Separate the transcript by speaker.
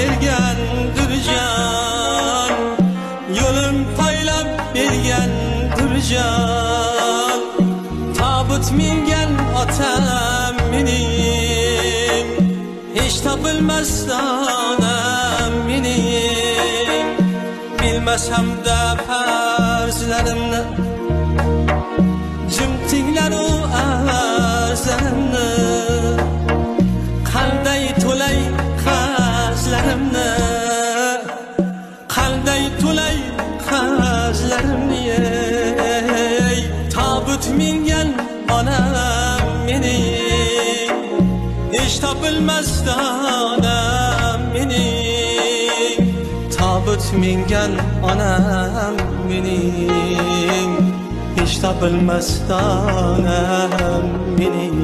Speaker 1: bergendir can, yo'lim poylab bergendir can. Tabut mingan otam mening, hech topilmasdan onam mening. Bilmasam-da farzlarimni, jim tinglar u arzlarimni. Qanday to'lay qarzlarimni, qanday to'lay qarzlarimni. Ey tabut mingan onam mening, hech topilmasdan onam mening. Tabut mingan onam mening, hech topilmasdan onam mening.